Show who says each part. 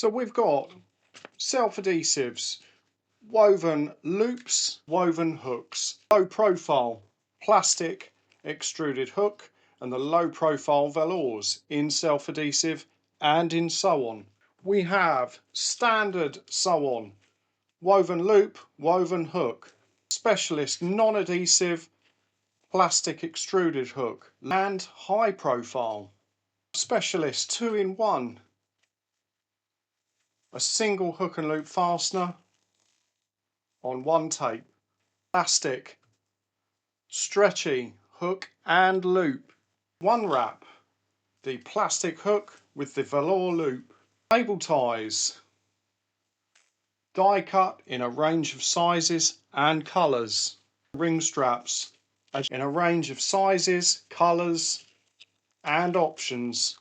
Speaker 1: So we've got self-adhesives, woven loops, woven hooks, low profile plastic extruded hook and the low profile velours in self-adhesive and in sew-on. We have standard sew-on, woven loop, woven hook, specialist non-adhesive plastic extruded hook and high profile, specialist 2-in-1, a single hook and loop fastener on one tape, plastic, stretchy hook and loop, one wrap, the plastic hook with the velour loop, cable ties, die cut in a range of sizes and colours, ring straps in a range of sizes, colours and options.